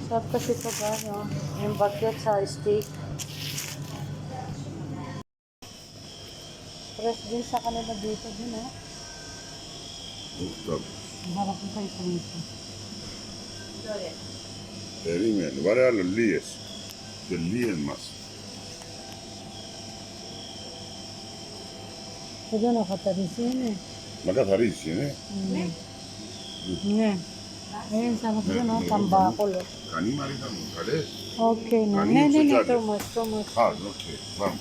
Sarap kasi ito ba, no? Yung bagyot sa steak. Fresh din sa kanila dito din, eh. Tabii. Ang harap mo kayo dito. Vereyim yani. Var ya liyes. Liyen mas. Ito na kataris yun, eh. Makataris yine. Ne. Ayun, sarap yun, no? Tambakol, oh. Kanim harita mı? Kales. Okay na. Kanin Ne, sucale. too much, too much. Ha, okey. Tamam.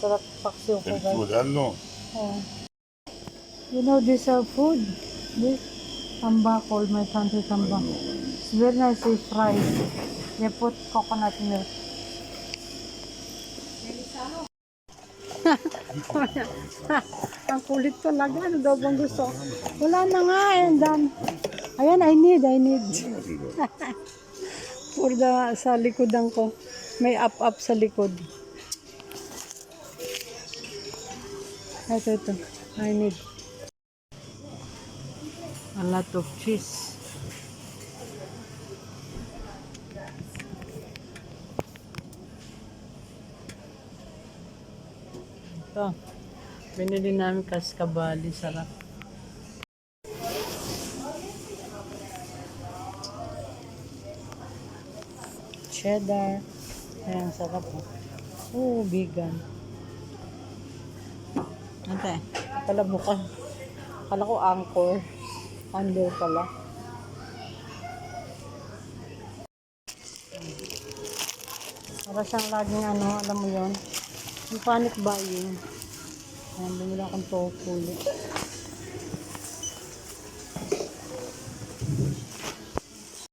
Sarap paksiw ko, El guys. modello. Oh. You know, this food. This tambakol, my country tambakol. It's very nice, it's fried. They put coconut milk. Ang kulit talaga. Ano daw bang gusto? Wala na nga. And then, ayan, I need. For the, sa likodan ko. May up sa likod. Ito. I need a lot of cheese. Ito. Binili namin kaskabali. Sarap. Cheddar. Ayan, sarap. Oh, vegan. Ante, pala mukha. Akala ko anchor. Under pala. Para siyang laging ano, alam mo yon, yung panic buying. Ayan, bumili akong tofu ulit.